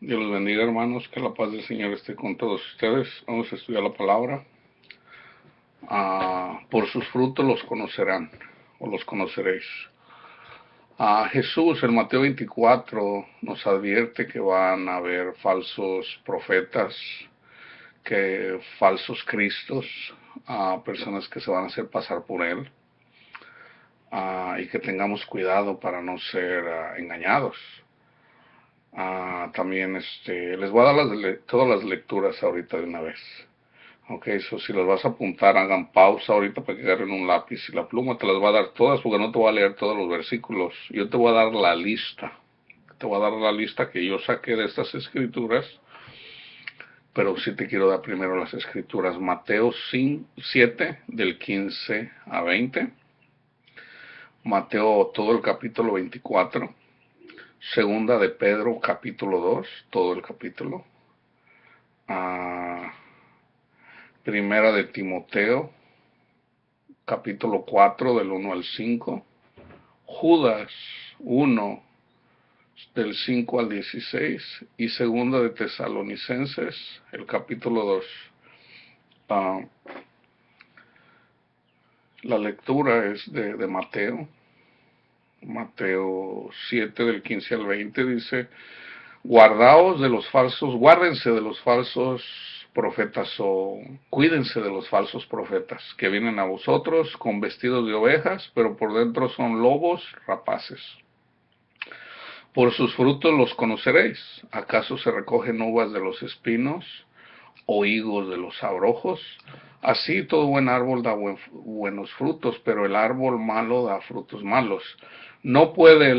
Dios los bendiga, hermanos, que la paz del Señor esté con todos ustedes. Vamos a estudiar la palabra. Por sus frutos los conocerán, o los conoceréis. Jesús en Mateo 24 nos advierte que van a haber falsos profetas, que falsos cristos, personas que se van a hacer pasar por él, y que tengamos cuidado para no ser engañados. También les voy a dar todas las lecturas ahorita de una vez. Ok, eso si las vas a apuntar, hagan pausa ahorita para que agarren un lápiz y la pluma. Te las voy a dar todas porque no te voy a leer todos los versículos. Yo te voy a dar la lista. Te voy a dar la lista que yo saqué de estas escrituras. Pero sí te quiero dar primero las escrituras. Mateo 7 del 15 a 20. Mateo todo el capítulo 24. Segunda de Pedro, capítulo 2, todo el capítulo. Primera de Timoteo, capítulo 4, del 1 al 5. Judas 1, del 5 al 16. Y segunda de Tesalonicenses, el capítulo 2. La lectura es de Mateo. Mateo 7, del 15 al 20, dice: guárdense de los falsos profetas, o cuídense de los falsos profetas que vienen a vosotros con vestidos de ovejas, pero por dentro son lobos rapaces. Por sus frutos los conoceréis. ¿Acaso se recogen uvas de los espinos o higos de los abrojos? Así todo buen árbol da buenos frutos, pero el árbol malo da frutos malos. No puede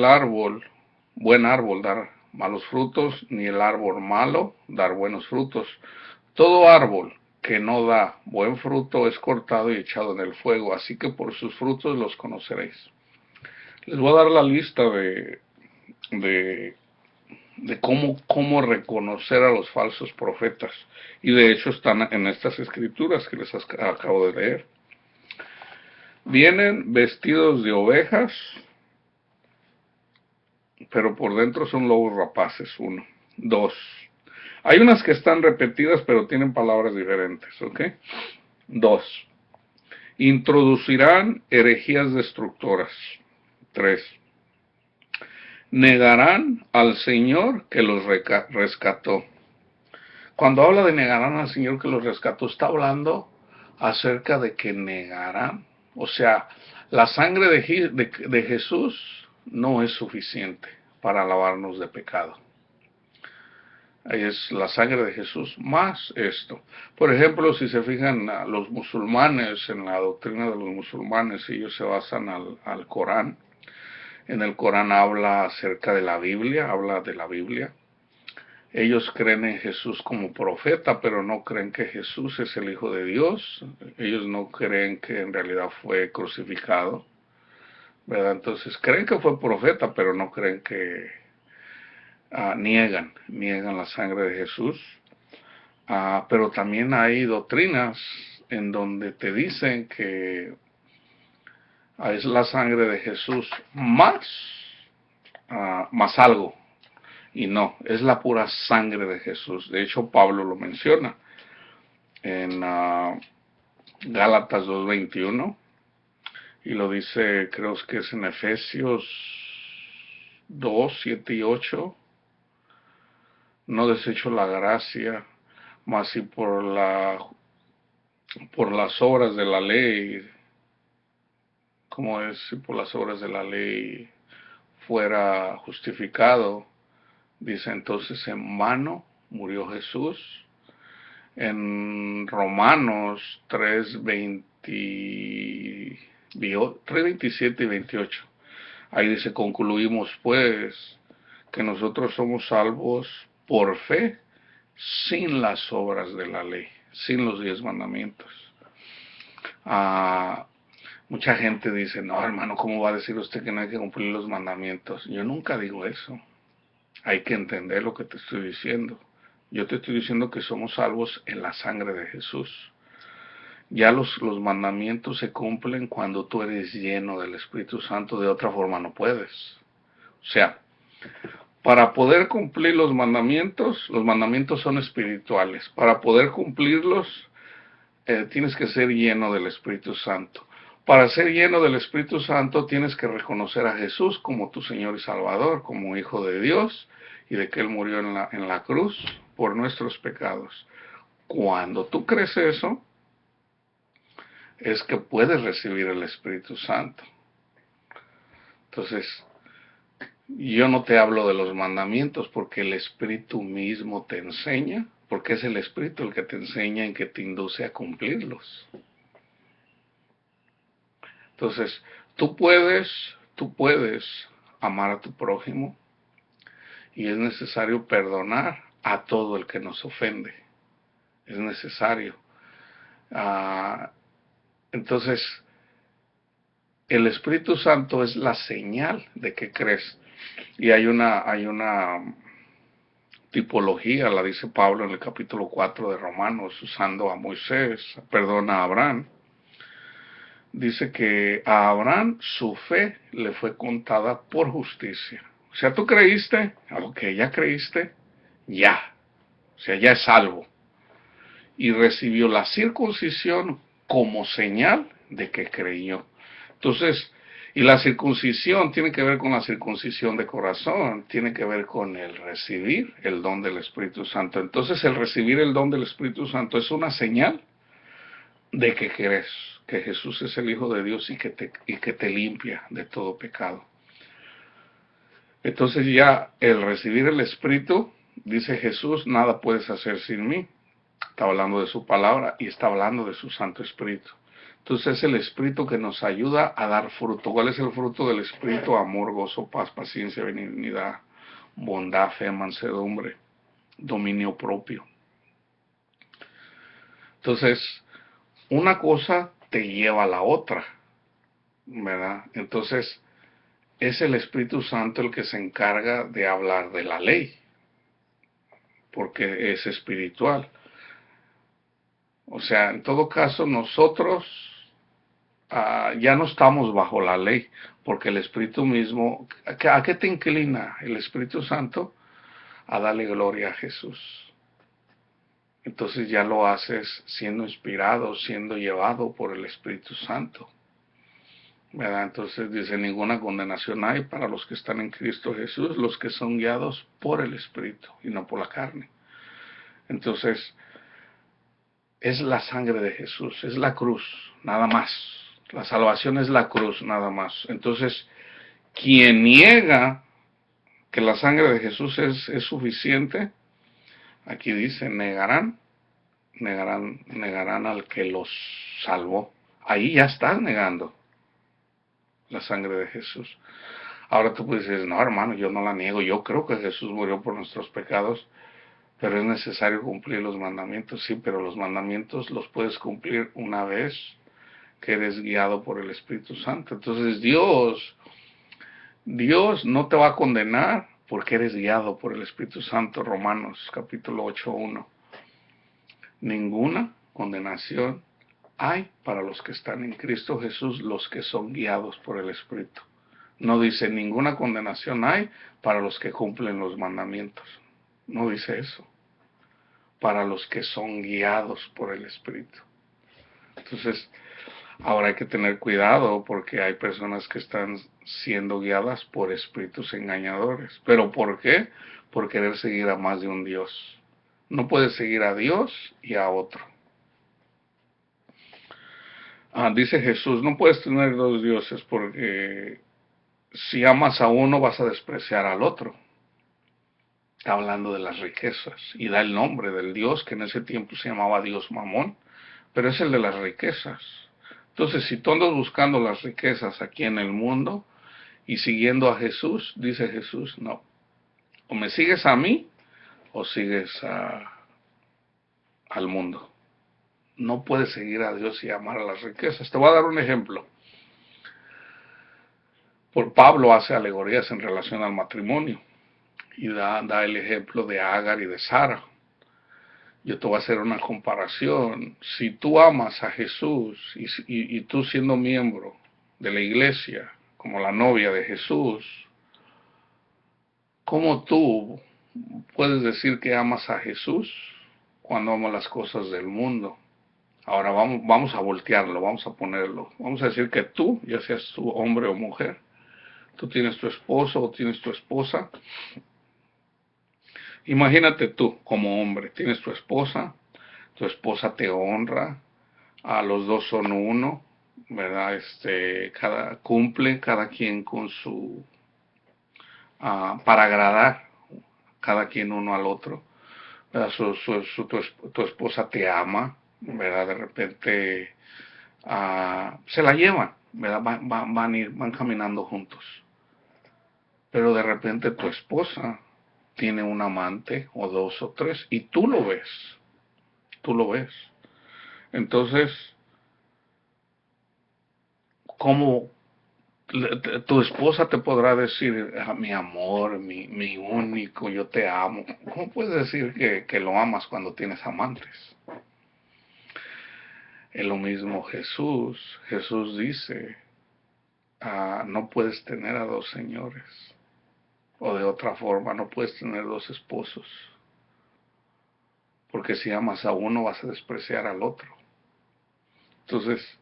buen árbol, dar malos frutos, ni el árbol malo dar buenos frutos. Todo árbol que no da buen fruto es cortado y echado en el fuego, así que por sus frutos los conoceréis. Les voy a dar la lista de cómo reconocer a los falsos profetas. Y de hecho están en estas escrituras que les acabo de leer. Vienen vestidos de ovejas, pero por dentro son lobos rapaces. 1. 2. Hay unas que están repetidas, pero tienen palabras diferentes, ¿ok? 2. Introducirán herejías destructoras. 3. Negarán al Señor que los rescató. Cuando habla de negarán al Señor que los rescató, está hablando acerca de que negarán. O sea, la sangre de Jesús no es suficiente para lavarnos de pecado. Es la sangre de Jesús más esto. Por ejemplo, si se fijan los musulmanes, en la doctrina de los musulmanes, ellos se basan al Corán. En el Corán habla acerca de la Biblia, habla de la Biblia. Ellos creen en Jesús como profeta, pero no creen que Jesús es el Hijo de Dios. Ellos no creen que en realidad fue crucificado, ¿verdad? Entonces creen que fue profeta, pero no creen que niegan la sangre de Jesús. Pero también hay doctrinas en donde te dicen que es la sangre de Jesús más algo. Y no, es la pura sangre de Jesús. De hecho, Pablo lo menciona en Gálatas 2:21. Y lo dice, creo que es en Efesios 2, 7 y 8. No desecho la gracia, mas si por las obras de la ley, ¿cómo es? Si por las obras de la ley fuera justificado, dice, entonces en vano murió Jesús. En Romanos 3:27 y 28, ahí dice, concluimos pues que nosotros somos salvos por fe, sin las obras de la ley, sin los 10 mandamientos. Mucha gente dice, no, hermano, ¿cómo va a decir usted que no hay que cumplir los mandamientos? Yo nunca digo eso. Hay que entender lo que te estoy diciendo. Yo te estoy diciendo que somos salvos en la sangre de Jesús. Ya los mandamientos se cumplen cuando tú eres lleno del Espíritu Santo, de otra forma no puedes. O sea, Para poder cumplir los mandamientos son espirituales. Para poder cumplirlos, tienes que ser lleno del Espíritu Santo. Para ser lleno del Espíritu Santo tienes que reconocer a Jesús como tu Señor y Salvador, como Hijo de Dios, y de que Él murió en la cruz por nuestros pecados. Cuando tú crees eso, es que puedes recibir el Espíritu Santo. Entonces, yo no te hablo de los mandamientos porque el Espíritu mismo te enseña, porque es el Espíritu el que te enseña y que te induce a cumplirlos. Entonces, tú puedes amar a tu prójimo y es necesario perdonar a todo el que nos ofende. Es necesario. Entonces, el Espíritu Santo es la señal de que crees. Y hay una tipología, la dice Pablo en el capítulo 4 de Romanos, usando a Moisés, a Abraham. Dice que a Abraham su fe le fue contada por justicia. O sea, tú creíste, ok, ya creíste, ya. O sea, ya es salvo. Y recibió la circuncisión como señal de que creyó. Entonces, y la circuncisión tiene que ver con la circuncisión de corazón, tiene que ver con el recibir el don del Espíritu Santo. Entonces, el recibir el don del Espíritu Santo es una señal de que crees que Jesús es el Hijo de Dios y que te limpia de todo pecado. Entonces ya el recibir el Espíritu, dice Jesús, nada puedes hacer sin mí. Está hablando de su palabra y está hablando de su Santo Espíritu. Entonces es el Espíritu que nos ayuda a dar fruto. ¿Cuál es el fruto del Espíritu? Amor, gozo, paz, paciencia, benignidad, bondad, fe, mansedumbre, dominio propio. Entonces, una cosa te lleva a la otra, ¿verdad? Entonces, es el Espíritu Santo el que se encarga de hablar de la ley, porque es espiritual. O sea, en todo caso, nosotros ya no estamos bajo la ley, porque el Espíritu mismo, ¿a qué te inclina el Espíritu Santo? A darle gloria a Jesús. Entonces ya lo haces siendo inspirado, siendo llevado por el Espíritu Santo, ¿verdad? Entonces dice, ninguna condenación hay para los que están en Cristo Jesús, los que son guiados por el Espíritu y no por la carne. Entonces, es la sangre de Jesús, es la cruz, nada más. La salvación es la cruz, nada más. Entonces, quien niega que la sangre de Jesús es suficiente, aquí dice, negarán al que los salvó. Ahí ya estás negando la sangre de Jesús. Ahora tú puedes decir, no hermano, yo no la niego, yo creo que Jesús murió por nuestros pecados, pero es necesario cumplir los mandamientos. Sí, pero los mandamientos los puedes cumplir una vez que eres guiado por el Espíritu Santo. Entonces Dios no te va a condenar porque eres guiado por el Espíritu Santo. Romanos capítulo 8:1. Ninguna condenación hay para los que están en Cristo Jesús, los que son guiados por el Espíritu. No dice ninguna condenación hay para los que cumplen los mandamientos. No dice eso. Para los que son guiados por el Espíritu. Entonces, ahora hay que tener cuidado porque hay personas que están siendo guiadas por espíritus engañadores. ¿Pero por qué? Por querer seguir a más de un Dios. No puedes seguir a Dios y a otro. Dice Jesús, no puedes tener dos dioses porque si amas a uno vas a despreciar al otro. Está hablando de las riquezas y da el nombre del Dios que en ese tiempo se llamaba Dios Mamón, pero es el de las riquezas. Entonces, si tú andas buscando las riquezas aquí en el mundo y siguiendo a Jesús, dice Jesús, no. O me sigues a mí o sigues al mundo. No puedes seguir a Dios y amar a las riquezas. Te voy a dar un ejemplo. Por Pablo hace alegorías en relación al matrimonio y da el ejemplo de Agar y de Sara. Yo te voy a hacer una comparación. Si tú amas a Jesús y tú siendo miembro de la iglesia, como la novia de Jesús, ¿Cómo tú puedes decir que amas a Jesús cuando amas las cosas del mundo? Ahora vamos a voltearlo, vamos a ponerlo. Vamos a decir que tú, ya seas tú hombre o mujer, tú tienes tu esposo o tienes tu esposa. Imagínate tú como hombre, tienes tu esposa te honra, a los dos son uno, ¿verdad? Cumple cada quien con su, para agradar cada quien uno al otro, ¿verdad? Tu esposa te ama, ¿verdad? De repente se la llevan, ¿verdad? Van caminando juntos. Pero de repente tu esposa tiene un amante o dos o tres y tú lo ves. Entonces, ¿cómo tu esposa te podrá decir, mi amor, mi único, yo te amo? ¿Cómo puedes decir que lo amas cuando tienes amantes? Es lo mismo Jesús. Jesús dice, no puedes tener a dos señores. O de otra forma, no puedes tener dos esposos. Porque si amas a uno vas a despreciar al otro. Entonces,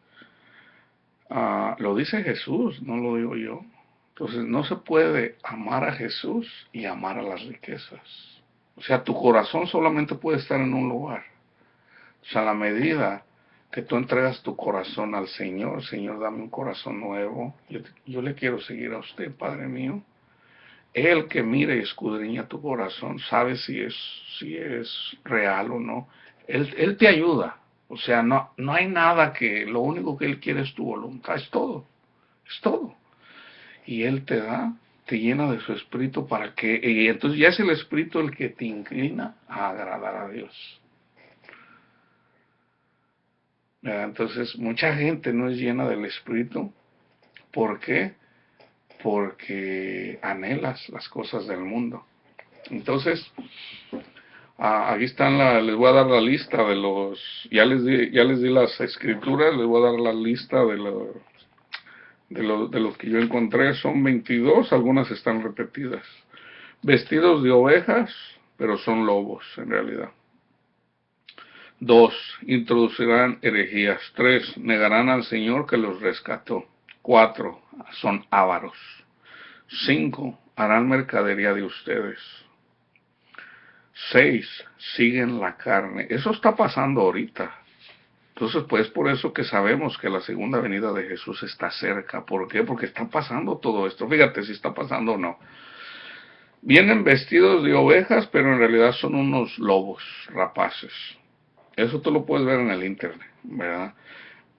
lo dice Jesús, no lo digo yo. Entonces, no se puede amar a Jesús y amar a las riquezas. O sea, tu corazón solamente puede estar en un lugar. O sea, a la medida que tú entregas tu corazón al Señor, Señor, dame un corazón nuevo, yo le quiero seguir a usted, Padre mío. Él que mira y escudriña tu corazón sabe si es real o no. Él te ayuda. O sea, no hay nada lo único que Él quiere es tu voluntad, es todo. Y Él te llena de su espíritu y entonces ya es el espíritu el que te inclina a agradar a Dios. Entonces, mucha gente no es llena del espíritu. ¿Por qué? Porque anhelas las cosas del mundo. Entonces, aquí están, les voy a dar la lista de ya les di las escrituras, les voy a dar la lista de los que yo encontré. Son 22, algunas están repetidas. Vestidos de ovejas, pero son lobos en realidad. 2. Introducirán herejías. 3. Negarán al Señor que los rescató. 4. Son ávaros. 5. Harán mercadería de ustedes. 6. Siguen la carne. Eso está pasando ahorita. Entonces, pues por eso que sabemos que la segunda venida de Jesús está cerca. ¿Por qué? Porque está pasando todo esto. Fíjate si está pasando o no. Vienen vestidos de ovejas, pero en realidad son unos lobos rapaces. Eso tú lo puedes ver en el internet, ¿verdad?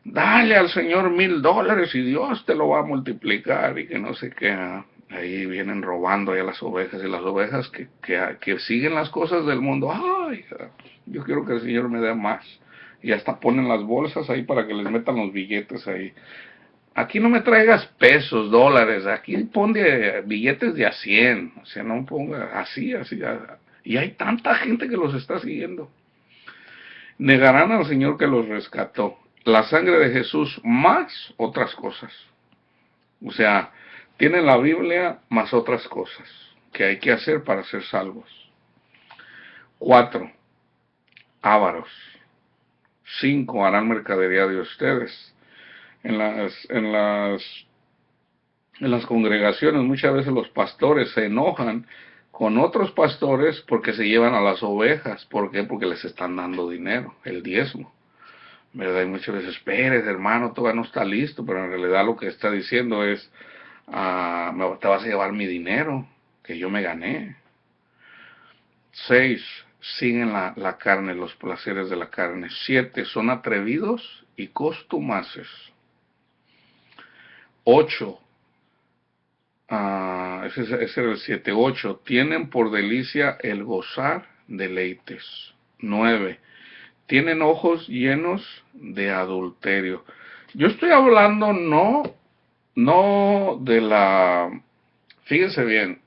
Dale al Señor $1000 y Dios te lo va a multiplicar y que no sé qué. Ahí vienen robando a las ovejas y las ovejas que siguen las cosas del mundo. Ay, yo quiero que el Señor me dé más. Y hasta ponen las bolsas ahí para que les metan los billetes ahí. Aquí no me traigas pesos, dólares, aquí pon billetes de a 100. O sea, no ponga así. Y hay tanta gente que los está siguiendo. Negarán al Señor que los rescató. La sangre de Jesús más otras cosas. O sea, tienen la Biblia más otras cosas que hay que hacer para ser salvos. 4. Ávaros. 5. Harán mercadería de ustedes. En las congregaciones muchas veces los pastores se enojan con otros pastores porque se llevan a las ovejas. ¿Por qué? Porque les están dando dinero, el diezmo. ¿Verdad? Y muchas veces, espérate, hermano, todavía no está listo, pero en realidad lo que está diciendo es, te vas a llevar mi dinero, que yo me gané. 6. Siguen la carne, los placeres de la carne. 7. Son atrevidos y costumaces. 8. Ese era el 7. 8. Tienen por delicia el gozar deleites. 9. Tienen ojos llenos de adulterio. Yo estoy hablando no fíjense bien,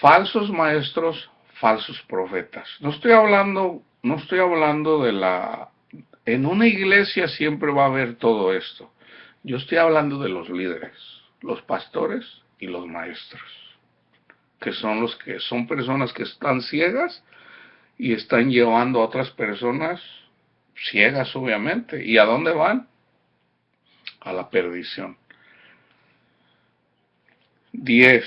falsos maestros, falsos profetas. No estoy hablando en una iglesia siempre va a haber todo esto. Yo estoy hablando de los líderes, los pastores y los maestros. que son personas que están ciegas y están llevando a otras personas ciegas, obviamente. ¿Y a dónde van? A la perdición. 10.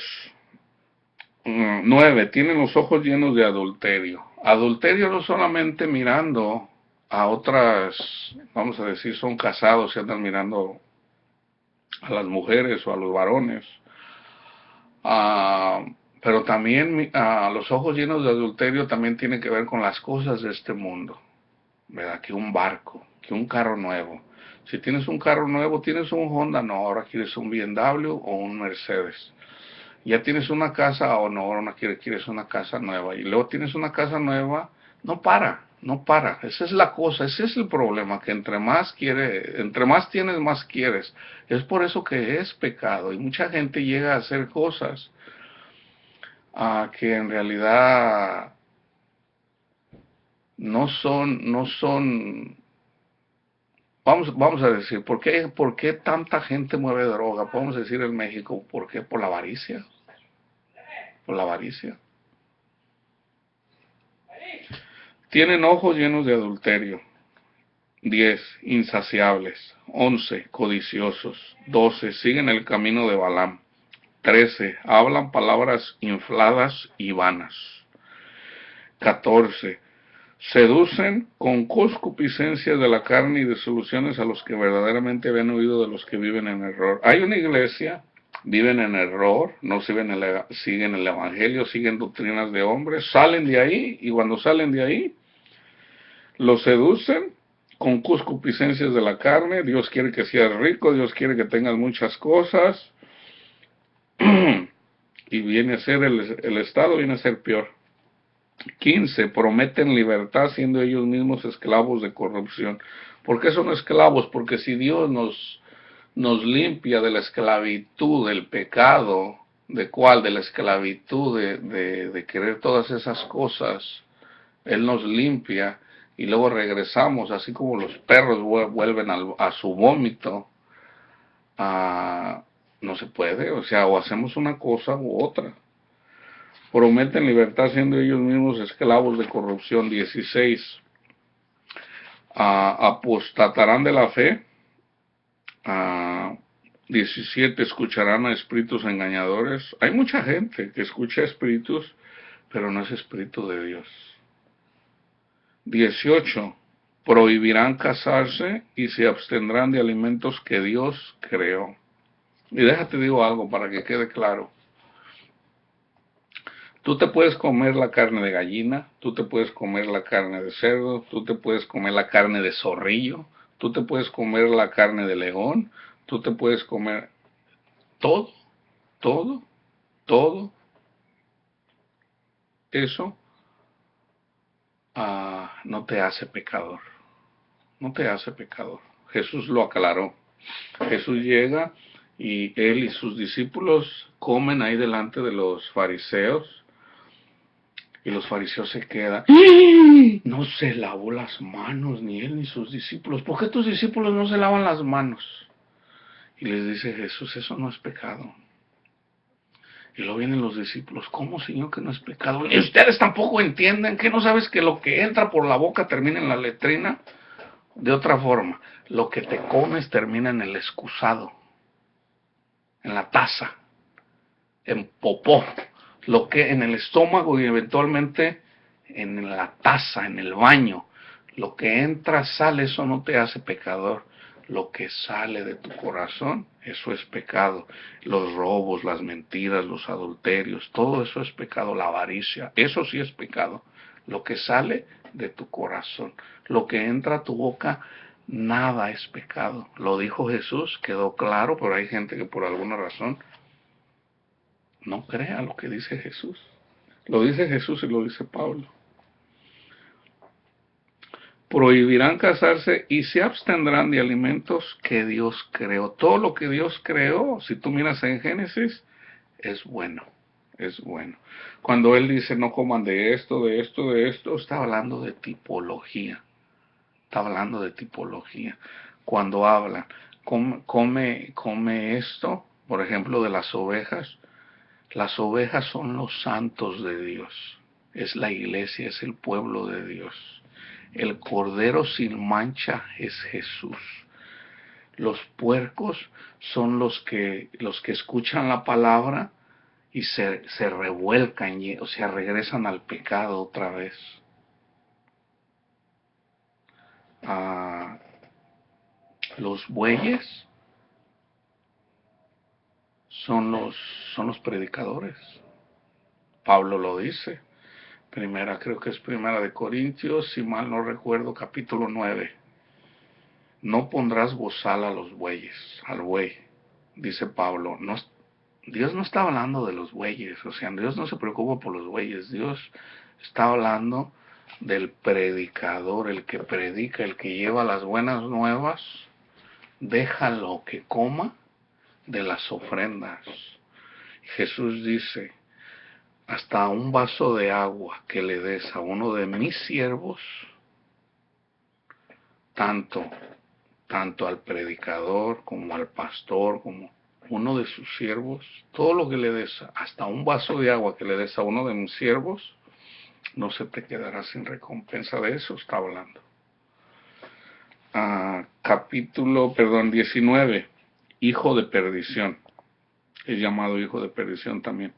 9. Tienen los ojos llenos de adulterio. Adulterio no solamente mirando a otras, vamos a decir, son casados y andan mirando a las mujeres o a los varones. Ah, pero también los ojos llenos de adulterio también tiene que ver con las cosas de este mundo, ¿verdad? Que un barco, que un carro nuevo. Si tienes un carro nuevo, tienes un Honda, no, ahora quieres un BMW o un Mercedes. Ya tienes una casa o no, ahora no quieres una casa nueva. Y luego tienes una casa nueva, no para, no para. Esa es la cosa, ese es el problema, que entre más tienes, más quieres. Es por eso que es pecado. Y mucha gente llega a hacer cosas que en realidad no son, vamos a decir, ¿por qué tanta gente mueve droga? Podemos decir en México, ¿por qué? Por la avaricia, por la avaricia. Tienen ojos llenos de adulterio. 10. Insaciables. 11. Codiciosos. 12. Siguen el camino de Balaam. 13. Hablan palabras infladas y vanas. 14. Seducen con concupiscencia de la carne y de soluciones a los que verdaderamente habían oído de los que viven en error. Hay una iglesia, viven en error, no siguen el evangelio, siguen doctrinas de hombres, salen de ahí y cuando salen de ahí los seducen con concupiscencias de la carne. Dios quiere que seas rico, Dios quiere que tengas muchas cosas y viene a ser el estado, viene a ser peor. 15. Prometen libertad siendo ellos mismos esclavos de corrupción. ¿Por qué son esclavos? Porque si Dios nos limpia de la esclavitud del pecado, ¿de cuál? De la esclavitud de querer todas esas cosas. Él nos limpia y luego regresamos, así como los perros vuelven a su vómito. No se puede, o sea, o hacemos una cosa u otra. Prometen libertad siendo ellos mismos esclavos de corrupción. 16. Apostatarán de la fe. 17. Escucharán a espíritus engañadores. Hay mucha gente que escucha espíritus, pero no es espíritu de Dios. 18. Prohibirán casarse y se abstendrán de alimentos que Dios creó. Y déjate digo algo para que quede claro. Tú te puedes comer la carne de gallina, tú te puedes comer la carne de cerdo, tú te puedes comer la carne de zorrillo, tú te puedes comer la carne de león, tú te puedes comer todo, todo, todo eso no te hace pecador, no te hace pecador. Jesús lo aclaró. Jesús llega y él y sus discípulos comen ahí delante de los fariseos. Y los fariseos se quedan. No se lavó las manos, ni él ni sus discípulos. ¿Por qué tus discípulos no se lavan las manos? Y les dice Jesús, eso no es pecado. Y luego vienen los discípulos, ¿cómo, Señor, que no es pecado? Y ustedes tampoco entienden, que no sabes que lo que entra por la boca termina en la letrina. De otra forma, lo que te comes termina en el excusado, en la taza, en popó, lo que en el estómago y eventualmente en la taza, en el baño. Lo que entra, sale, eso no te hace pecador. Lo que sale de tu corazón, eso es pecado. Los robos, las mentiras, los adulterios, todo eso es pecado. La avaricia, eso sí es pecado. Lo que sale de tu corazón, lo que entra a tu boca, nada es pecado. Lo dijo Jesús, quedó claro, pero hay gente que por alguna razón no crea lo que dice Jesús. Lo dice Jesús y lo dice Pablo. Prohibirán casarse y se abstendrán de alimentos que Dios creó. Todo lo que Dios creó, si tú miras en Génesis, es bueno, es bueno. Cuando Él dice no coman de esto, de esto, de esto, está hablando de tipología. Está hablando de tipología. Cuando hablan, come esto, por ejemplo, de las ovejas, Las ovejas son los santos de Dios. Es la iglesia, es el pueblo de Dios. El cordero sin mancha es Jesús. Los puercos son los que escuchan la palabra y se revuelcan, o sea, regresan al pecado otra vez. Ah, los bueyes son los predicadores. Pablo lo dice. Creo que es primera de Corintios, si mal no recuerdo, capítulo 9. No pondrás bozal a los bueyes, al buey, dice Pablo. No, Dios no está hablando de los bueyes, o sea, Dios no se preocupa por los bueyes, Dios está hablando del predicador, el que predica, el que lleva las buenas nuevas, déjalo que coma de las ofrendas. Jesús dice, hasta un vaso de agua que le des a uno de mis siervos, tanto, tanto al predicador como al pastor, como uno de sus siervos, todo lo que le des, hasta un vaso de agua que le des a uno de mis siervos, no se te quedará sin recompensa. De eso está hablando. Capítulo, 19, hijo de perdición. Es llamado hijo de perdición también.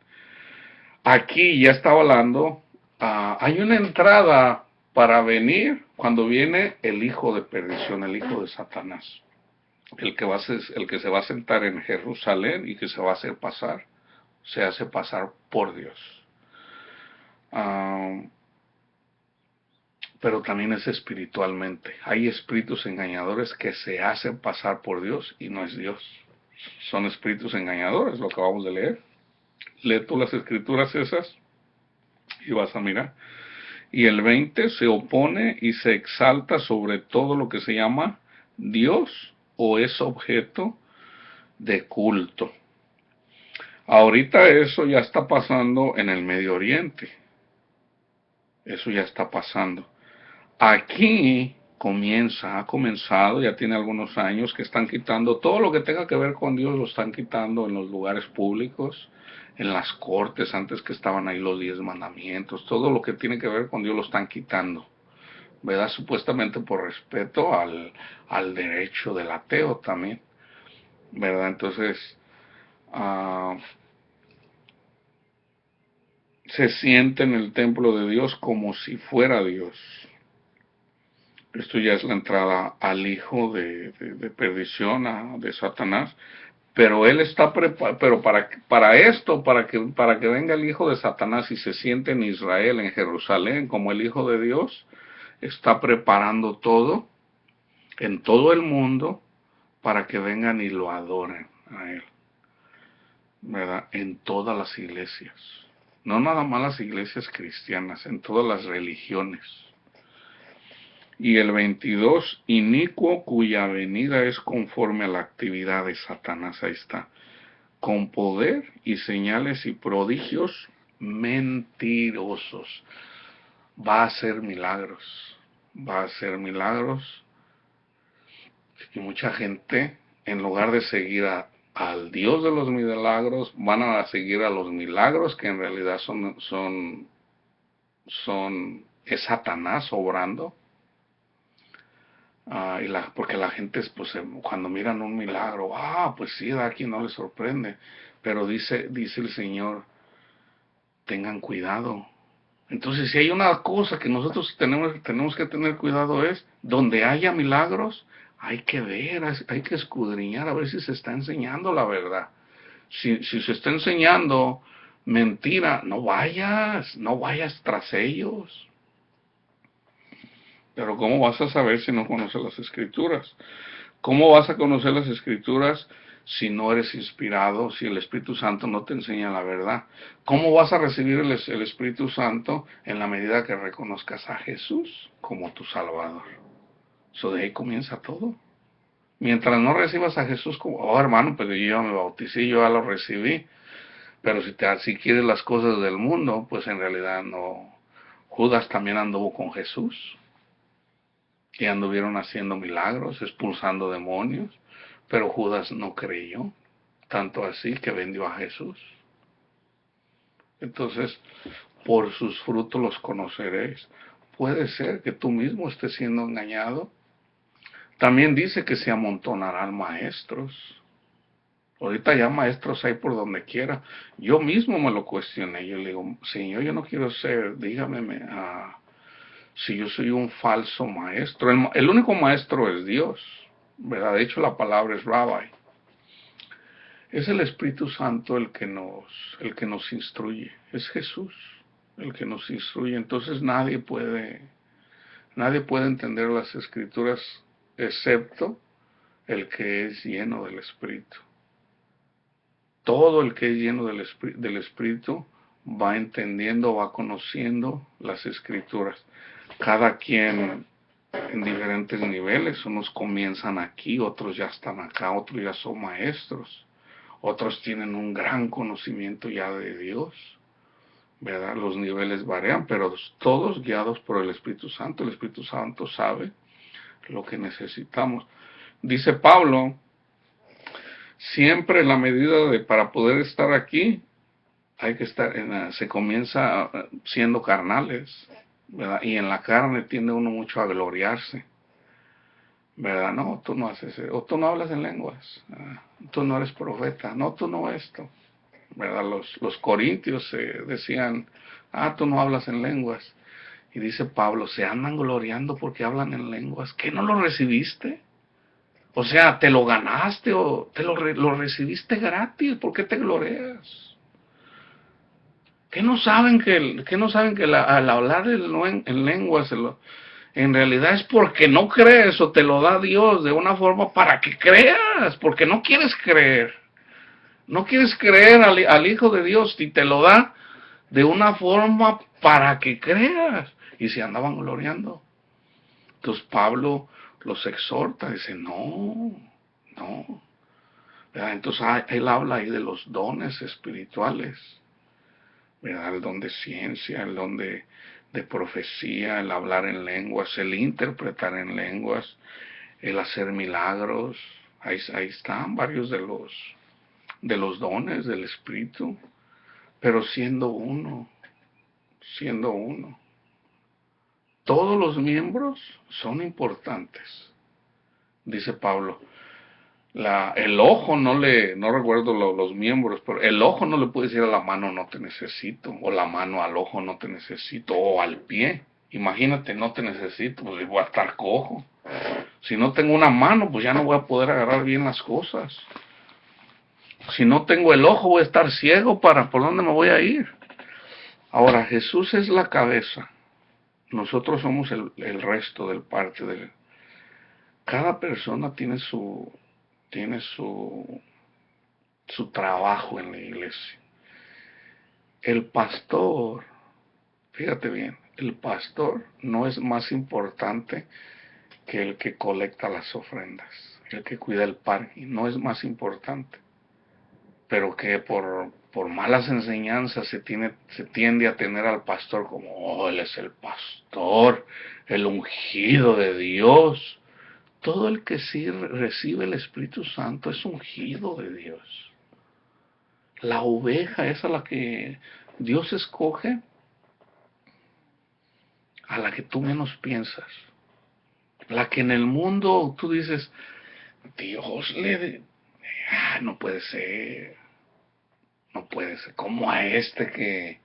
Aquí ya está hablando, hay una entrada para venir cuando viene el hijo de perdición, el hijo de Satanás. El que se va a sentar en Jerusalén y que se va a hacer pasar, se hace pasar por Dios. Pero también es espiritualmente. Hay espíritus engañadores que se hacen pasar por Dios y no es Dios. Son espíritus engañadores, lo acabamos de leer. Lee tú las escrituras esas y vas a mirar. Y el 20 se opone y se exalta sobre todo lo que se llama Dios o es objeto de culto. Ahorita eso ya está pasando en el Medio Oriente. Eso ya está pasando. Aquí ha comenzado, ya tiene algunos años que están quitando todo lo que tenga que ver con Dios, lo están quitando en los lugares públicos, en las cortes, antes que estaban ahí los 10 mandamientos, todo lo que tiene que ver con Dios lo están quitando, ¿verdad? Supuestamente por respeto al derecho del ateo también, ¿verdad? Entonces, se siente en el templo de Dios como si fuera Dios. Esto ya es la entrada al hijo de perdición, de Satanás. Pero él está preparado, pero para que venga el hijo de Satanás y se siente en Israel, en Jerusalén, como el hijo de Dios, está preparando todo, en todo el mundo, para que vengan y lo adoren a él, ¿verdad? En todas las iglesias. No nada más las iglesias cristianas, en todas las religiones. Y el 22, inicuo cuya venida es conforme a la actividad de Satanás, ahí está, con poder y señales y prodigios mentirosos. Va a hacer milagros, y mucha gente, en lugar de seguir al Dios de los milagros, van a seguir a los milagros que en realidad es Satanás obrando. Porque la gente, pues, cuando miran un milagro, pues sí, a quien no le sorprende. Pero dice el Señor, tengan cuidado. Entonces, si hay una cosa que nosotros tenemos que tener cuidado es, donde haya milagros, hay que ver, hay que escudriñar a ver si se está enseñando la verdad. Si se está enseñando mentira, no vayas tras ellos. Pero ¿cómo vas a saber si no conoces las escrituras? ¿Cómo vas a conocer las escrituras si no eres inspirado, si el Espíritu Santo no te enseña la verdad? ¿Cómo vas a recibir el Espíritu Santo en la medida que reconozcas a Jesús como tu Salvador? De ahí comienza todo. Mientras no recibas a Jesús como, hermano, pues yo ya me bauticé, yo ya lo recibí. Pero si quieres las cosas del mundo, pues en realidad no. Judas también anduvo con Jesús y anduvieron haciendo milagros, expulsando demonios, pero Judas no creyó, tanto así que vendió a Jesús. Entonces, por sus frutos los conoceréis. Puede ser que tú mismo estés siendo engañado. También dice que se amontonarán maestros. Ahorita ya maestros hay por donde quiera. Yo mismo me lo cuestioné. Yo le digo, Señor, yo no quiero ser, dígame, si yo soy un falso maestro. El único maestro es Dios, ¿verdad? De hecho, la palabra es rabbi. Es el Espíritu Santo el que nos instruye. Es Jesús el que nos instruye. Entonces nadie puede entender las Escrituras excepto el que es lleno del Espíritu. Todo el que es lleno del Espíritu va entendiendo, va conociendo las Escrituras. Cada quien en diferentes niveles, unos comienzan aquí, otros ya están acá, otros ya son maestros, otros tienen un gran conocimiento ya de Dios, ¿verdad? Los niveles varían, pero todos guiados por el Espíritu Santo. El Espíritu Santo sabe lo que necesitamos. Dice Pablo, siempre la medida para poder estar aquí, hay que estar se comienza siendo carnales, ¿verdad? Y en la carne tiende uno mucho a gloriarse, ¿verdad? No, tú no haces eso, o tú no hablas en lenguas, tú no eres profeta, no, tú no esto, ¿verdad? Los corintios decían, tú no hablas en lenguas. Y dice Pablo, se andan gloriando porque hablan en lenguas. ¿Qué no lo recibiste? O sea, ¿te lo ganaste o lo recibiste gratis? ¿Por qué te glorias? ¿Qué no saben que al hablar en lenguas en realidad es porque no crees o te lo da Dios de una forma para que creas? Porque no quieres creer. No quieres creer al Hijo de Dios y te lo da de una forma para que creas. Y se andaban gloriando. Entonces Pablo los exhorta, dice, no. ¿Verdad? Entonces él habla ahí de los dones espirituales, ¿verdad? El don de ciencia, el don de profecía, el hablar en lenguas, el interpretar en lenguas, el hacer milagros. Ahí están varios de los dones del Espíritu, pero siendo uno. Todos los miembros son importantes, dice Pablo. El ojo no recuerdo los miembros, pero el ojo no le puede decir a la mano no te necesito, o la mano al ojo no te necesito, o al pie. Imagínate, no te necesito, pues voy a estar cojo. Si no tengo una mano, pues ya no voy a poder agarrar bien las cosas. Si no tengo el ojo, voy a estar ciego ¿por dónde me voy a ir? Ahora, Jesús es la cabeza. Nosotros somos el resto del parte de... Cada persona tiene su trabajo en la iglesia. El pastor, fíjate bien, el pastor no es más importante que el que colecta las ofrendas, el que cuida el parque, no es más importante. Pero que por malas enseñanzas se tiende a tener al pastor como, él es el pastor, el ungido de Dios. Todo el que sí recibe el Espíritu Santo es ungido de Dios. La oveja es a la que Dios escoge, a la que tú menos piensas. La que en el mundo tú dices, Dios no puede ser, como a este que,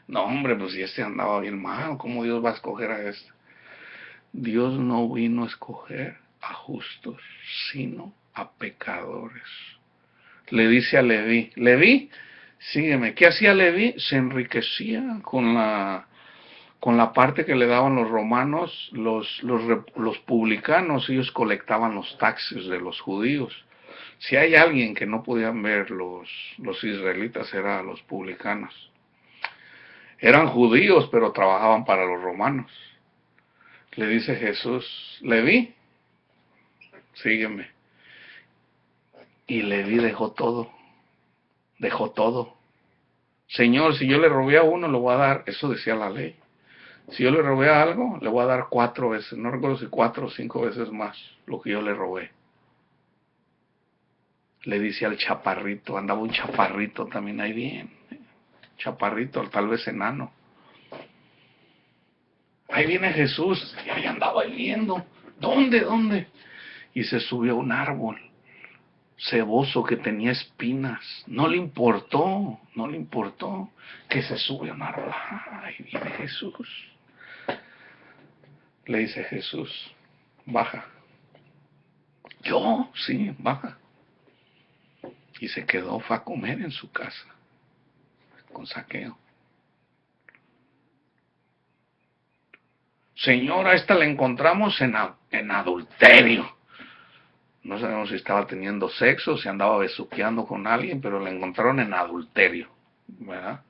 no hombre, pues si este andaba bien mal, ¿cómo Dios va a escoger a este? Dios no vino a escoger a justos, sino a pecadores. Le dice a Leví, sígueme. ¿Qué hacía Leví? Se enriquecía con la parte que le daban los romanos, los publicanos. Ellos colectaban los taxes de los judíos. Si hay alguien que no podían ver los israelitas, eran los publicanos. Eran judíos, pero trabajaban para los romanos. Le dice Jesús, Leví, sígueme. Y Leví dejó todo. Señor, si yo le robé a uno, le voy a dar, eso decía la ley. Si yo le robé a algo, le voy a dar 4 veces, no recuerdo si 4 o 5 veces más lo que yo le robé. Le dice al chaparrito, andaba un chaparrito también ahí bien. chaparrito, tal vez enano. Ahí viene Jesús, y ahí andaba viendo, ¿dónde? Y se subió a un árbol ceboso que tenía espinas. No le importó que se sube a un árbol. Ahí viene Jesús. Le dice Jesús, baja. Yo, sí, baja. Y se quedó, fue a comer en su casa, con Zaqueo. Señor, a esta la encontramos en adulterio. No sabemos si estaba teniendo sexo, si andaba besuqueando con alguien, pero la encontraron en adulterio, ¿verdad?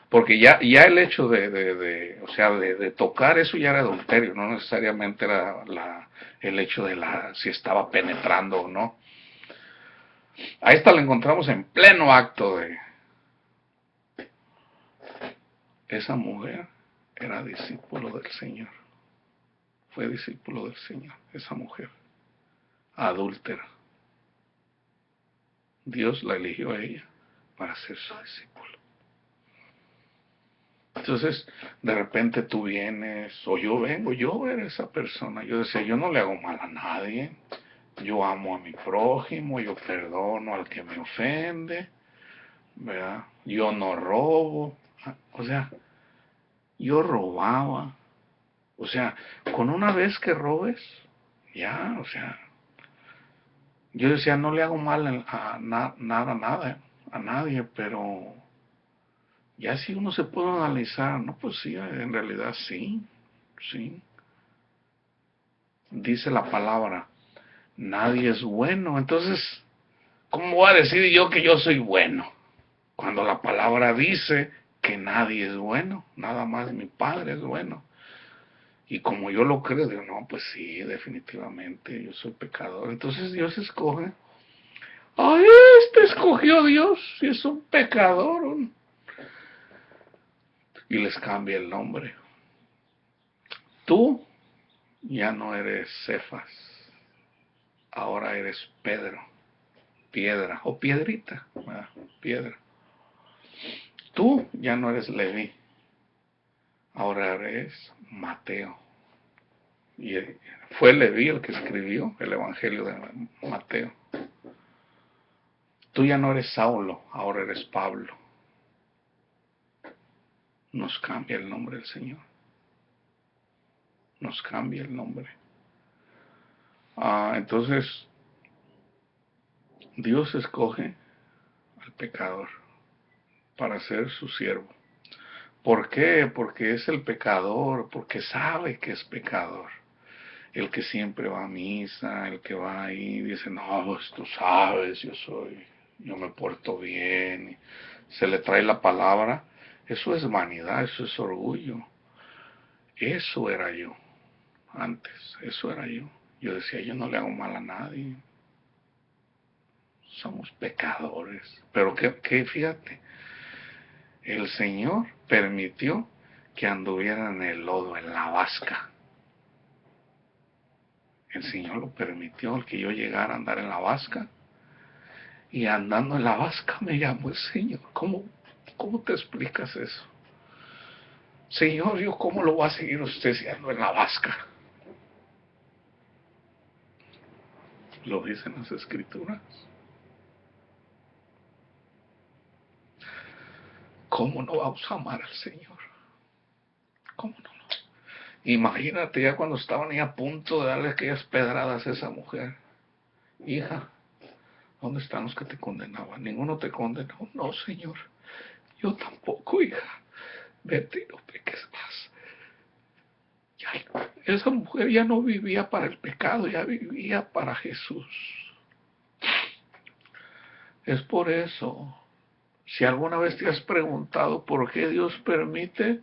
Porque ya el hecho de tocar eso ya era adulterio, no necesariamente era el hecho de si estaba penetrando o no. A esta la encontramos en pleno acto de... Esa mujer era discípulo del Señor. Fue discípulo del Señor, esa mujer, adúltera. Dios la eligió a ella para ser su discípulo. Entonces, de repente tú vienes, o yo era esa persona. Yo decía, yo no le hago mal a nadie. Yo amo a mi prójimo, yo perdono al que me ofende, ¿verdad? Yo no robo. O sea, yo robaba. O sea, con una vez que robes, ya, o sea, yo decía, no le hago mal a nadie, pero ya si uno se puede analizar, no, pues sí, en realidad sí. Dice la palabra, nadie es bueno. Entonces, ¿cómo voy a decir yo que yo soy bueno? Cuando la palabra dice que nadie es bueno, nada más mi Padre es bueno. Y como yo lo creo, digo, no, pues sí, definitivamente yo soy pecador. Entonces Dios escoge. ¡Ay, escogió Dios! Y es un pecador. Y les cambia el nombre. Tú ya no eres Cefas, ahora eres Pedro, piedra o piedrita, ¿verdad? Piedra. Tú ya no eres Leví, ahora eres Mateo. Y fue Leví el que escribió el Evangelio de Mateo. Tú ya no eres Saulo, ahora eres Pablo. Nos cambia el nombre del Señor. Nos cambia el nombre. Entonces, Dios escoge al pecador para ser su siervo. ¿Por qué? Porque es el pecador, porque sabe que es pecador. El que siempre va a misa, el que va ahí y dice, no, pues tú sabes, yo me porto bien. Se le trae la palabra. Eso es vanidad, eso es orgullo. Eso era yo antes, eso era yo. Yo decía, yo no le hago mal a nadie. Somos pecadores. Pero que fíjate, el Señor permitió que anduvieran en el lodo, en la vasca. El Señor lo permitió, el que yo llegara a andar en la vasca. Y andando en la vasca me llamó el Señor. ¿Cómo te explicas eso? Señor, ¿yo cómo lo va a seguir usted si ando en la vasca? Lo dicen las Escrituras. ¿Cómo no vamos a amar al Señor? ¿Cómo no? Imagínate ya cuando estaban ahí a punto de darle aquellas pedradas a esa mujer. Hija, ¿dónde están los que te condenaban? Ninguno te condenó. No, Señor. Yo tampoco, hija. Vete y no peques más. Esa mujer ya no vivía para el pecado, ya vivía para Jesús. Es por eso, si alguna vez te has preguntado por qué Dios permite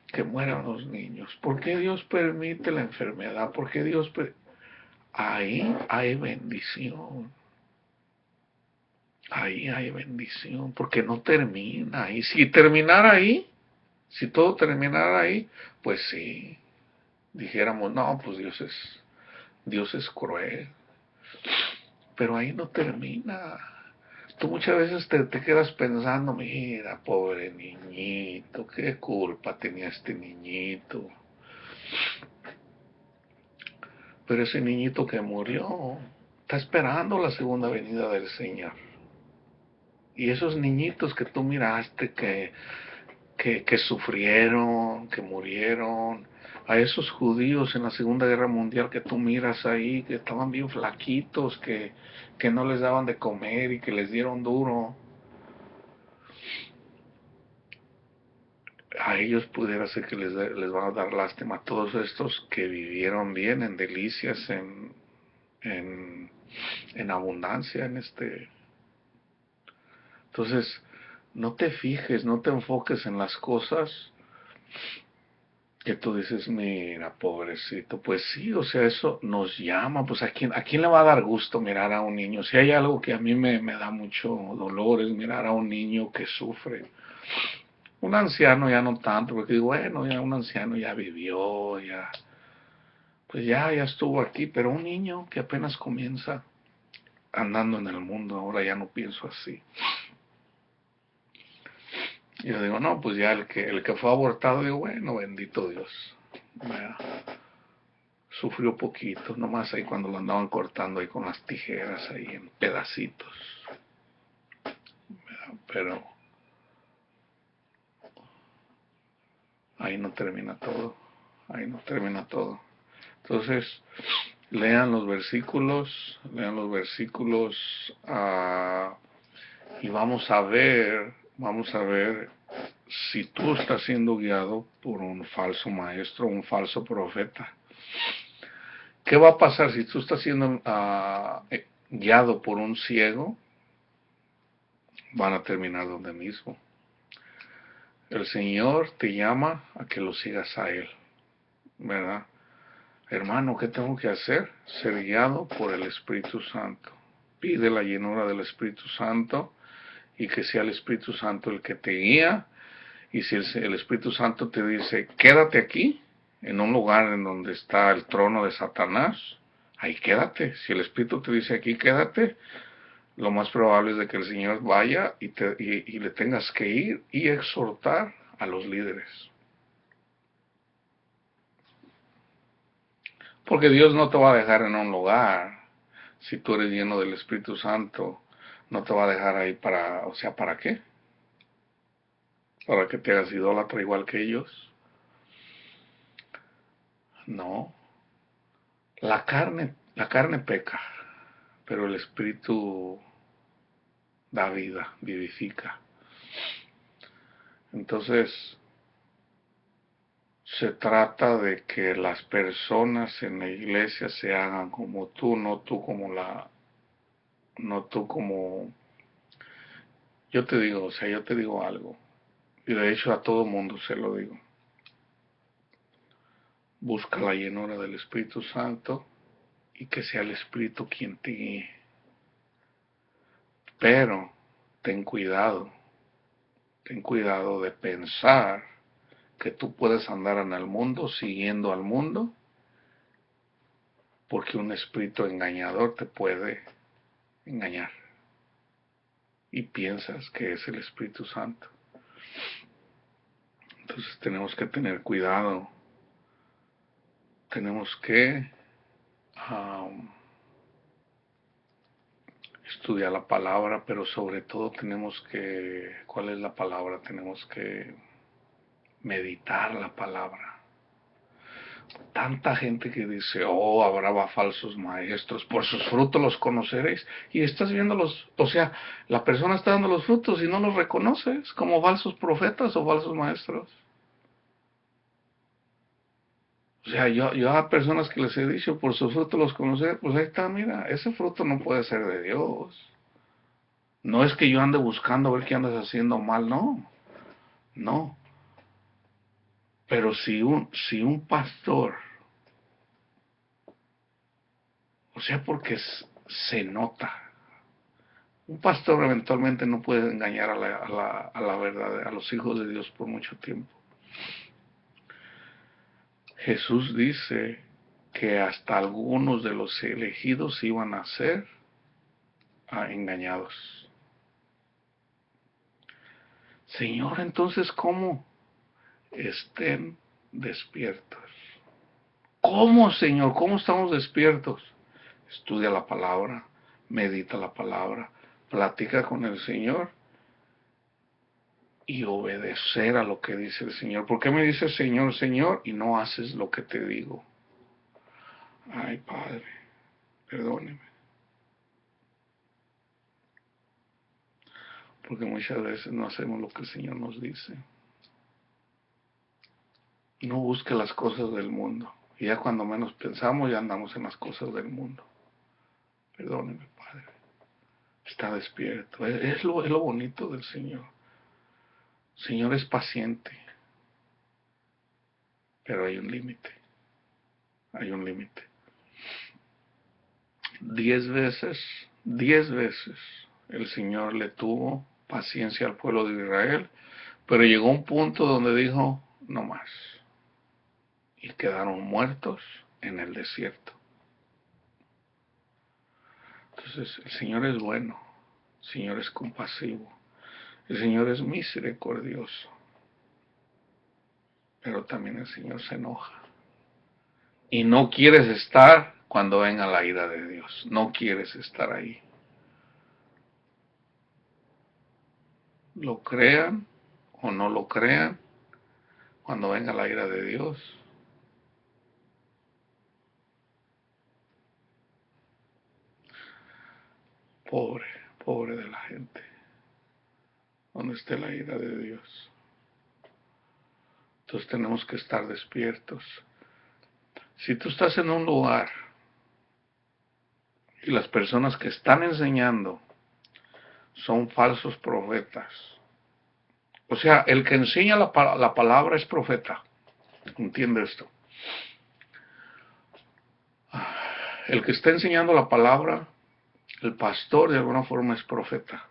que mueran los niños, por qué Dios permite la enfermedad, por qué Dios ahí hay bendición. Ahí hay bendición, porque no termina ahí. Si terminara ahí, si todo terminara ahí, pues sí, dijéramos, no, pues Dios es cruel. Pero ahí no termina. tú muchas veces te quedas pensando, mira, pobre niñito, qué culpa tenía este niñito. Pero ese niñito que murió está esperando la segunda venida del Señor. Y esos niñitos que tú miraste que sufrieron, que murieron, a esos judíos en la Segunda Guerra Mundial que tú miras ahí, que estaban bien flaquitos, que no les daban de comer y que les dieron duro, a ellos pudiera ser que les van a dar lástima a todos estos que vivieron bien en delicias, en, en abundancia, en este. Entonces, no te fijes, no te enfoques en las cosas que tú dices, mira, pobrecito, pues sí, o sea, eso nos llama, pues ¿a quién le va a dar gusto mirar a un niño? Si hay algo que a mí me da mucho dolor es mirar a un niño que sufre. Un anciano ya no tanto, porque digo, bueno, ya un anciano ya vivió, ya, pues ya estuvo aquí, pero un niño que apenas comienza andando en el mundo, ahora ya no pienso así. Yo digo, no, pues ya el que fue abortado, digo, bueno, bendito Dios. Ya, sufrió poquito, nomás ahí cuando lo andaban cortando ahí con las tijeras ahí en pedacitos. Pero ahí no termina todo, ahí no termina todo. Entonces, lean los versículos y vamos a ver si tú estás siendo guiado por un falso maestro, un falso profeta. ¿Qué va a pasar si tú estás siendo guiado por un ciego? Van a terminar donde mismo. El Señor te llama a que lo sigas a Él, ¿verdad? Hermano, ¿qué tengo que hacer? Ser guiado por el Espíritu Santo. Pide la llenura del Espíritu Santo y que sea el Espíritu Santo el que te guía. Y si el Espíritu Santo te dice, quédate aquí, en un lugar en donde está el trono de Satanás, ahí quédate. Si el Espíritu te dice aquí, quédate, lo más probable es de que el Señor vaya y le tengas que ir y exhortar a los líderes. Porque Dios no te va a dejar en un lugar, si tú eres lleno del Espíritu Santo, no te va a dejar ahí o sea, ¿para qué? ¿Para que te hagas idólatra igual que ellos? No, la carne peca, pero el Espíritu da vida, vivifica. Entonces, se trata de que las personas en la iglesia se hagan como tú, no tú como, yo te digo algo, y de hecho a todo mundo se lo digo. Busca la llenura del Espíritu Santo y que sea el Espíritu quien te guíe. Pero ten cuidado de pensar que tú puedes andar en el mundo siguiendo al mundo, porque un espíritu engañador te puede engañar y piensas que es el Espíritu Santo. Entonces tenemos que tener cuidado, tenemos que estudiar la palabra, pero sobre todo ¿cuál es la palabra? Tenemos que meditar la palabra. Tanta gente que dice, oh, habrá falsos maestros, por sus frutos los conoceréis. Y estás viendo o sea, la persona está dando los frutos y no los reconoces como falsos profetas o falsos maestros. O sea, yo a personas que les he dicho, por sus frutos los conocer, pues ahí está, mira, ese fruto no puede ser de Dios. No es que yo ande buscando a ver qué andas haciendo mal, no, no. Pero si un pastor, o sea, porque se nota, un pastor eventualmente no puede engañar a la verdad, a los hijos de Dios por mucho tiempo. Jesús dice que hasta algunos de los elegidos iban a ser engañados. Señor, entonces, ¿cómo? Estén despiertos. ¿Cómo, Señor? ¿Cómo estamos despiertos? Estudia la palabra, medita la palabra, platica con el Señor y obedecer a lo que dice el Señor. ¿Por qué me dices Señor, Señor y no haces lo que te digo? Ay, Padre, perdóneme. Porque muchas veces no hacemos lo que el Señor nos dice. No busque las cosas del mundo. Y ya cuando menos pensamos, ya andamos en las cosas del mundo. Perdóneme, Padre. Está despierto. Es lo bonito del Señor. El Señor es paciente. Pero hay un límite. Hay un límite. 10 veces el Señor le tuvo paciencia al pueblo de Israel, pero llegó un punto donde dijo, no más. Y quedaron muertos en el desierto. Entonces, el Señor es bueno, el Señor es compasivo, el Señor es misericordioso, pero también el Señor se enoja. Y no quieres estar cuando venga la ira de Dios, no quieres estar ahí. Lo crean o no lo crean, cuando venga la ira de Dios, pobre, pobre de la gente, donde esté la ira de Dios. Entonces tenemos que estar despiertos. Si tú estás en un lugar y las personas que están enseñando son falsos profetas, o sea, el que enseña la palabra es profeta, entiende esto. El que está enseñando la palabra, el pastor de alguna forma es profeta.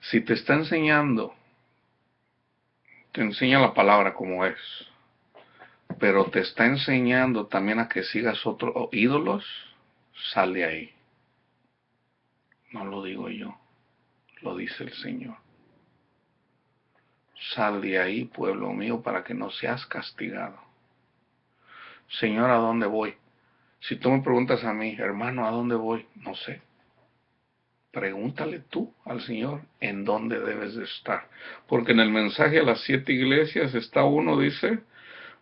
Si te está enseñando, te enseña la palabra como es, pero te está enseñando también a que sigas otros ídolos, sal de ahí. No lo digo yo, lo dice el Señor. Sal de ahí, pueblo mío, para que no seas castigado. Señor, ¿a dónde voy? Si tú me preguntas a mí, hermano, ¿a dónde voy? No sé. Pregúntale tú al Señor en dónde debes de estar. Porque en el mensaje a las 7 iglesias está uno, dice,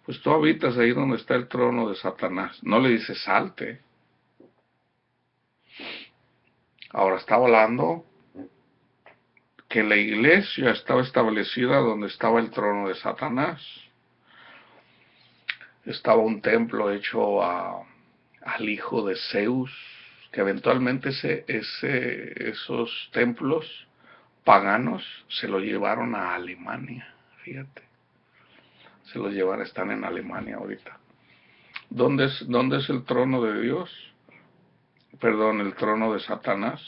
pues tú habitas ahí donde está el trono de Satanás. No le dice salte. Ahora está hablando que la iglesia estaba establecida donde estaba el trono de Satanás. Estaba un templo hecho al hijo de Zeus, que eventualmente esos templos paganos se lo llevaron a Alemania, fíjate, se los llevaron, están en Alemania ahorita. ¿Dónde es el trono de Dios? Perdón, el trono de Satanás.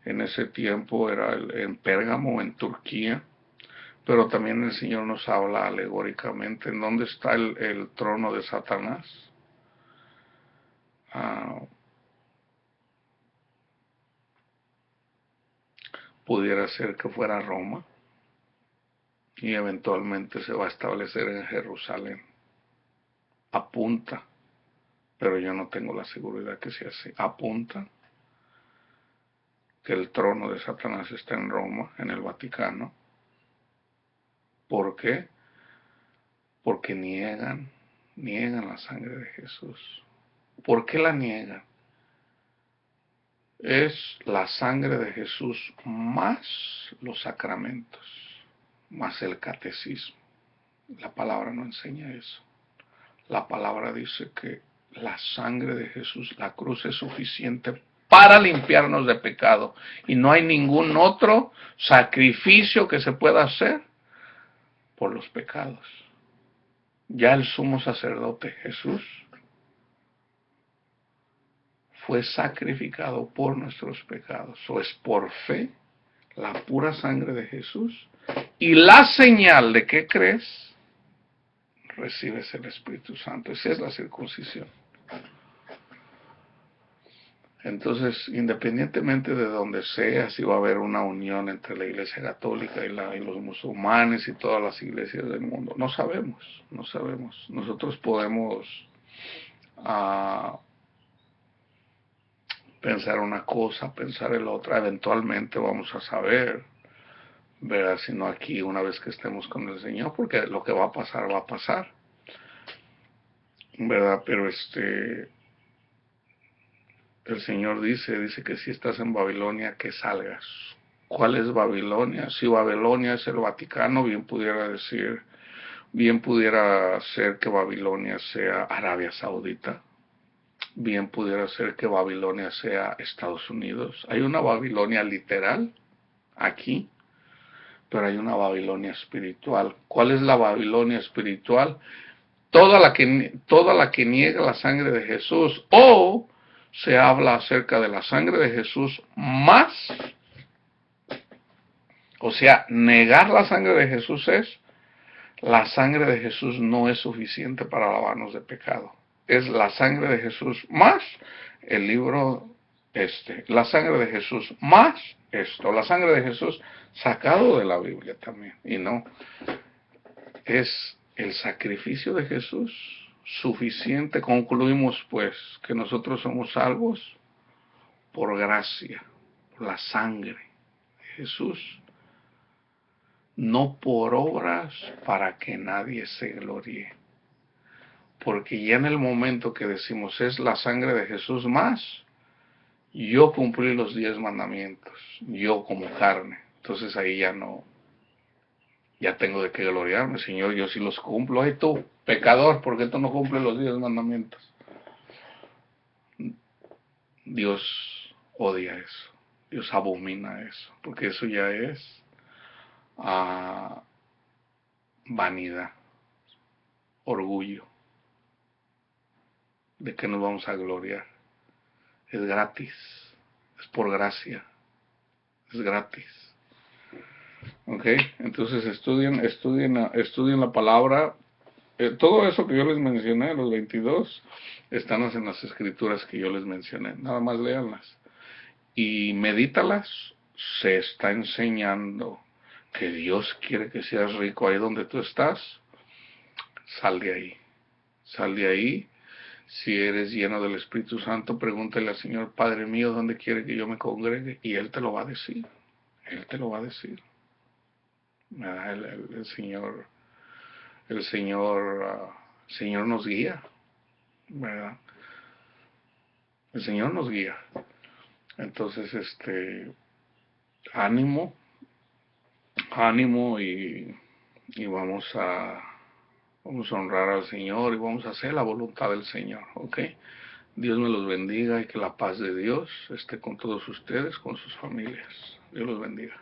En ese tiempo era en Pérgamo, en Turquía, pero también el Señor nos habla alegóricamente en dónde está el trono de Satanás. Pudiera ser que fuera Roma y eventualmente se va a establecer en Jerusalén. Apunta, pero yo no tengo la seguridad que sea así. Apunta que el trono de Satanás está en Roma, en el Vaticano. ¿Por qué? Porque niegan la sangre de Jesús. ¿Por qué la niegan? Es la sangre de Jesús más los sacramentos, más el catecismo. La palabra no enseña eso. La palabra dice que la sangre de Jesús, la cruz es suficiente para limpiarnos de pecado. Y no hay ningún otro sacrificio que se pueda hacer por los pecados. Ya el sumo sacerdote Jesús fue sacrificado por nuestros pecados. O es por fe, la pura sangre de Jesús. Y la señal de que crees, recibes el Espíritu Santo. Esa es la circuncisión. Entonces, independientemente de donde sea, si va a haber una unión entre la Iglesia Católica y los musulmanes y todas las iglesias del mundo, no sabemos, no sabemos. Nosotros podemos ah, pensar una cosa, pensar en la otra, eventualmente vamos a saber, ¿verdad? Sino aquí una vez que estemos con el Señor, porque lo que va a pasar, ¿verdad? Pero el Señor dice que si estás en Babilonia, que salgas. ¿Cuál es Babilonia? Si Babilonia es el Vaticano, bien pudiera ser que Babilonia sea Arabia Saudita, bien pudiera ser que Babilonia sea Estados Unidos. Hay una Babilonia literal aquí, pero hay una Babilonia espiritual. ¿Cuál es la Babilonia espiritual? Toda la que niega la sangre de Jesús, o se habla acerca de la sangre de Jesús más, o sea, negar la sangre de Jesús es, la sangre de Jesús no es suficiente para lavarnos de pecado. Es la sangre de Jesús más el libro la sangre de Jesús más esto, la sangre de Jesús sacado de la Biblia también, y no, es el sacrificio de Jesús suficiente. Concluimos pues que nosotros somos salvos por gracia, por la sangre de Jesús, no por obras para que nadie se gloríe. Porque ya en el momento que decimos es la sangre de Jesús más, yo cumplí los 10 mandamientos, yo como carne, entonces ahí ya no, ya tengo de qué gloriarme, Señor, yo sí los cumplo. Ay tú, pecador, ¿por qué tú no cumples los 10 mandamientos? Dios odia eso, Dios abomina eso, porque eso ya es vanidad, orgullo. ¿De qué nos vamos a gloriar? Es gratis, es por gracia, es gratis. ¿Ok? Entonces estudien la palabra. Todo eso que yo les mencioné, los 22, están en las escrituras que yo les mencioné. Nada más léanlas. Y medítalas. Se está enseñando que Dios quiere que seas rico ahí donde tú estás. Sal de ahí. Sal de ahí. Si eres lleno del Espíritu Santo, pregúntale al Señor, Padre mío, ¿dónde quiere que yo me congregue? Y Él te lo va a decir. Él te lo va a decir. El Señor, el Señor nos guía, ¿verdad? El Señor nos guía. Entonces, ánimo, ánimo y vamos a honrar al Señor y vamos a hacer la voluntad del Señor, ¿ok? Dios me los bendiga y que la paz de Dios esté con todos ustedes, con sus familias. Dios los bendiga.